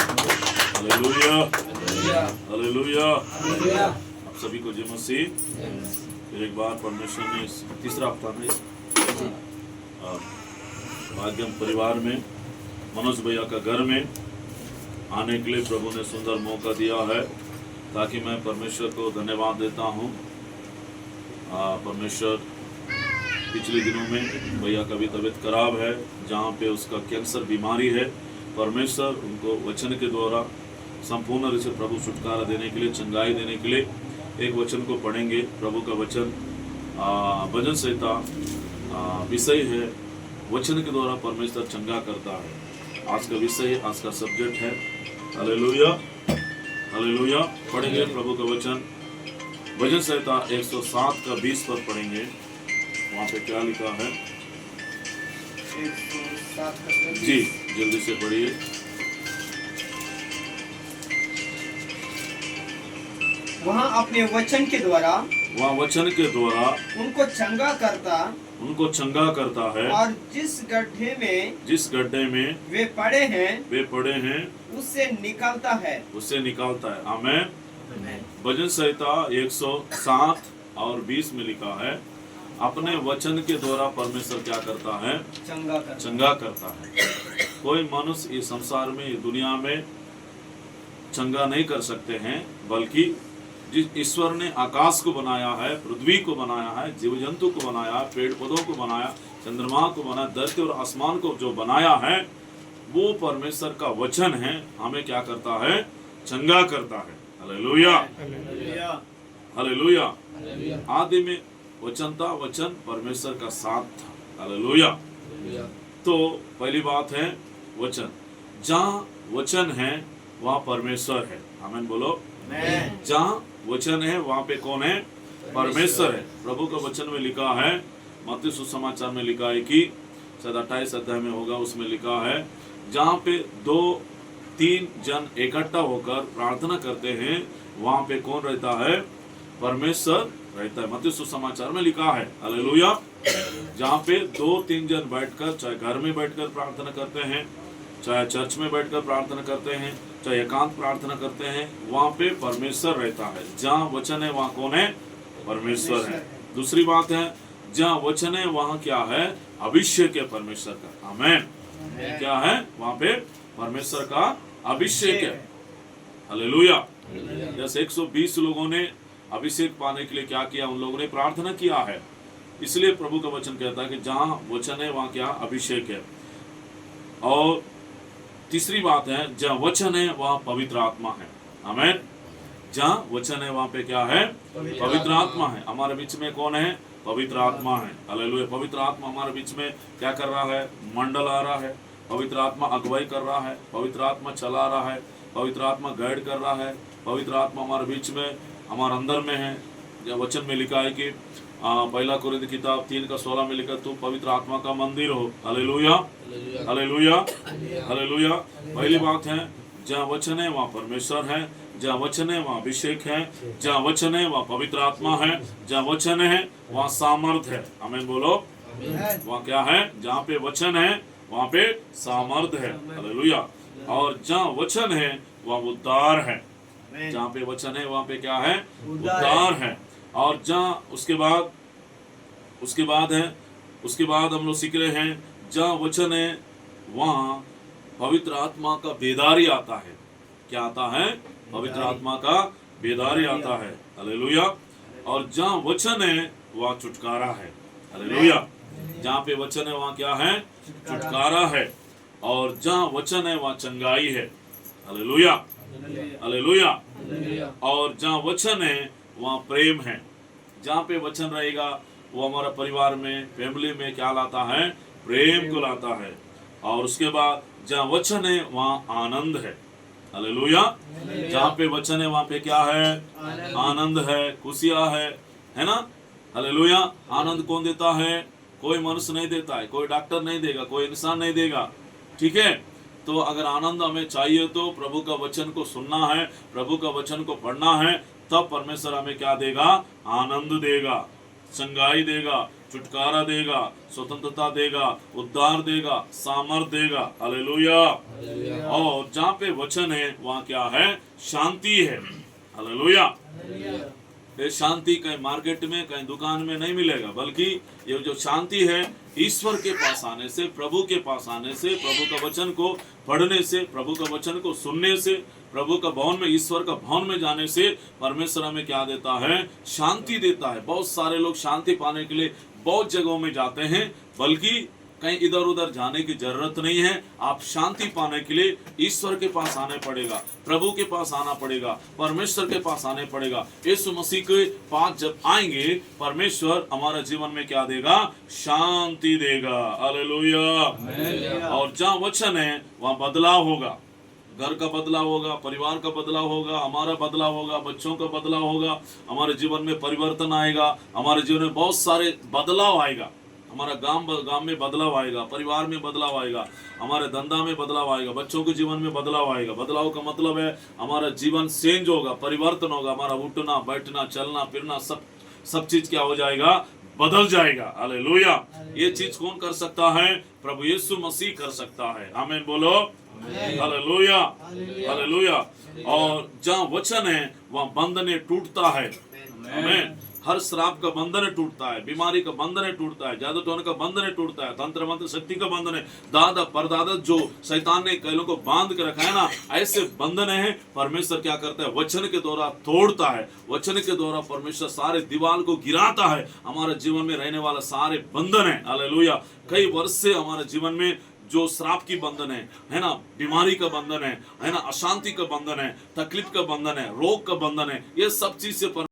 Hallelujah, hallelujah. आप सभी को जय मसीह। फिर एक बार परमेश्वर ने तीसरा हफ्ता में भाग्यम परिवार में मनोज भैया का घर में आने के लिए प्रभु ने सुंदर मौका दिया है, ताकि मैं परमेश्वर को धन्यवाद देता हूँ। परमेश्वर पिछले दिनों में भैया का भी तबीयत खराब है, जहाँ पे उसका कैंसर बीमारी है। परमेश्वर उनको वचन के द्वारा संपूर्ण रूप से प्रभु छुटकारा देने के लिए, चंगाई देने के लिए एक वचन को पढ़ेंगे। प्रभु का वचन भजन संहिता विषय है, वचन के द्वारा परमेश्वर चंगा करता है। आज का विषय, आज का सब्जेक्ट है हालेलुया, हालेलुया। पढ़ेंगे प्रभु का वचन भजन संहिता 107 का 20 पर पढ़ेंगे। वहाँ पे क्या लिखा है? 107 जी जल्दी से पढ़िए। वहाँ अपने वचन के द्वारा उनको चंगा करता है। और जिस गड्ढे में वे पड़े हैं उससे निकालता है। आमीन। भजन संहिता 107 और 20 में लिखा है, अपने वचन के द्वारा परमेश्वर क्या करता है? चंगा करता है। कोई मनुष्य इस संसार में, इस दुनिया में चंगा नहीं कर सकते हैं, बल्कि जिस ईश्वर ने आकाश को बनाया है, पृथ्वी को बनाया है, जीव जंतु को बनाया, पेड़ पौधों को बनाया, चंद्रमा को बनाया, धरती और आसमान को जो बनाया है, वो परमेश्वर का वचन है। हमें क्या करता है? चंगा करता है। Hallelujah, hallelujah. आदि में वचन था, वचन परमेश्वर का साथ था। हालेलुया। तो पहली बात है वचन। जहाँ वचन है वहाँ परमेश्वर है। आमीन बोलो। जहाँ वचन है वहाँ पे कौन है? परमेश्वर है। प्रभु का वचन में लिखा है, मत्ती सुसमाचार में लिखा है कि शायद 28 अध्याय में होगा, उसमें लिखा है, जहाँ पे 2-3 जन इकट्ठा होकर प्रार्थना करते हैं, वहाँ पे कौन रहता है? परमेश्वर रहता है। मत्ती सुसमाचार में लिखा है। हालेलुया। जहाँ पे 2-3 जन बैठकर, चाहे घर में बैठकर प्रार्थना करते हैं, चाहे चर्च में बैठकर प्रार्थना करते हैं, चाहे एकांत प्रार्थना करते हैं, वहाँ पे परमेश्वर रहता है। जहाँ वचन है वहाँ कौन है? परमेश्वर है। दूसरी बात है, जहाँ वचन है वहाँ क्या है? अभिषेक है परमेश्वर का। आमीन। क्या है? वहाँ पे परमेश्वर का अभिषेक है। हालेलुया। जैसे 120 लोगों ने अभिषेक पाने के लिए क्या किया? उन लोगों ने प्रार्थना किया है। इसलिए प्रभु का वचन कहता है कि जहाँ वचन है वहाँ क्या? अभिषेक है। और तीसरी बात है, जहाँ वचन है वहाँ पवित्र आत्मा है। आमीन। जहाँ वचन है वहाँ पे क्या है? पवित्र आत्मा है। हमारे बीच में कौन है? पवित्र आत्मा है। हालेलुया। पवित्र आत्मा हमारे बीच में क्या कर रहा है? मंडल आ रहा है। पवित्र आत्मा अगुवाई कर रहा है। पवित्र आत्मा चला रहा है। पवित्र आत्मा गाइड कर रहा है। पवित्र आत्मा हमारे बीच में, हमारे अंदर में है। वचन में लिखा है कि पहला कुरिन्थ किताब 3:16 में लिखा, तू पवित्र आत्मा का मंदिर हो। Hallelujah, hallelujah, hallelujah. पहली बात है, जहाँ वचन है वहाँ परमेश्वर है। जहाँ वचन है वहाँ अभिषेक है। जहाँ वचन है वहाँ पवित्र आत्मा है। जहाँ वचन है वहाँ सामर्थ है। आमीन बोलो। वहाँ क्या है? जहाँ पे वचन है वहाँ पे सामर्थ है। हालेलुया। और जहाँ वचन है वहाँ उद्धार है। जहाँ पे वचन है वहाँ पे क्या है? उद्धार है। और जहाँ उसके बाद हम लोग सीख रहे हैं, जहाँ वचन है वहाँ पवित्र आत्मा का बेदारी आता है। क्या आता है? पवित्र आत्मा का बेदारी आता है। हालेलुया। और जहाँ वचन है वहाँ छुटकारा है। हालेलुया। जहाँ पे वचन है वहाँ क्या है? छुटकारा है। और जहाँ वचन है वहाँ चंगाई है। Hallelujah, hallelujah. और जहाँ वचन है वहाँ प्रेम है। जहाँ पे वचन रहेगा वो हमारा परिवार में, फैमिली में क्या लाता है? प्रेम को लाता है। और उसके बाद जहाँ वचन है वहाँ आनंद है। हालेलुया। जहाँ पे वचन है वहाँ पे क्या है? आनंद है, खुशियाँ है ना? हालेलुया। आनंद कौन देता है? कोई मनुष्य नहीं देता है, कोई डॉक्टर नहीं देगा, कोई इंसान नहीं देगा। ठीक है। तो अगर आनंद हमें चाहिए तो प्रभु का वचन को सुनना है, प्रभु का वचन को पढ़ना है, तब परमेश्वर हमें क्या देगा? आनंद देगा, चंगाई देगा, छुटकारा देगा, स्वतंत्रता देगा, उद्धार देगा, सामर्थ देगा। हालेलुया। और जहाँ पे वचन है वहाँ क्या है? शांति है। हालेलुया। ये शांति कहीं मार्केट में, कहीं दुकान में नहीं मिलेगा, बल्कि ये जो शांति है ईश्वर के पास आने से, प्रभु के पास आने से, प्रभु का वचन को पढ़ने से, प्रभु का वचन को सुनने से, प्रभु का भवन में, ईश्वर का भवन में जाने से परमेश्वर हमें क्या देता है? शांति देता है। बहुत सारे लोग शांति पाने के लिए बहुत जगहों में जाते हैं, बल्कि कहीं इधर उधर जाने की जरूरत नहीं है। आप शांति पाने के लिए ईश्वर के पास आने पड़ेगा, प्रभु के पास आना पड़ेगा, परमेश्वर के पास आने पड़ेगा। यीशु मसीह के पास जब आएंगे, परमेश्वर हमारा जीवन में क्या देगा? शांति देगा। हालेलुया। और जहाँ वचन है वहाँ बदलाव होगा। घर का बदलाव होगा, परिवार का बदलाव होगा, हमारा बदलाव होगा, बच्चों का बदलाव होगा, हमारे जीवन में परिवर्तन आएगा, हमारे जीवन में बहुत सारे बदलाव आएगा। हमारा गांव में बदलाव आएगा, परिवार में बदलाव आएगा, हमारे धंधा में बदलाव आएगा, बच्चों के जीवन में बदलाव आएगा। बदलाव का मतलब है हमारा जीवन चेंज होगा, परिवर्तन होगा, हमारा उठना बैठना चलना फिरना सब चीज क्या हो जाएगा? बदल जाएगा। हालेलुया। ये चीज कौन कर सकता है? प्रभु यीशु मसीह कर सकता है। आमीन बोलो। हालेलुया। हालेलुया। और जहाँ वचन है वहाँ बंधन टूटता है। आमीन। हर श्राप का बंधन टूटता है, बीमारी का बंधन टूटता है, जादू टोने का बंधन टूटता है, तंत्र मंत्र शक्ति का बंधन है, दादा परदादा जो शैतान ने कई लोगों को बांध के रखा है ना, ऐसे बंधन है परमेश्वर क्या करता है? वचन के द्वारा तोड़ता है। वचन के द्वारा परमेश्वर सारे दीवार को गिराता है। हमारे जीवन में रहने वाला सारे बंधन है। हालेलुया। कई वर्ष से हमारे जीवन में जो श्राप की बंधन है ना, बीमारी का बंधन है ना, अशांति का बंधन है, तकलीफ का बंधन है, रोग का बंधन है, ये सब चीज से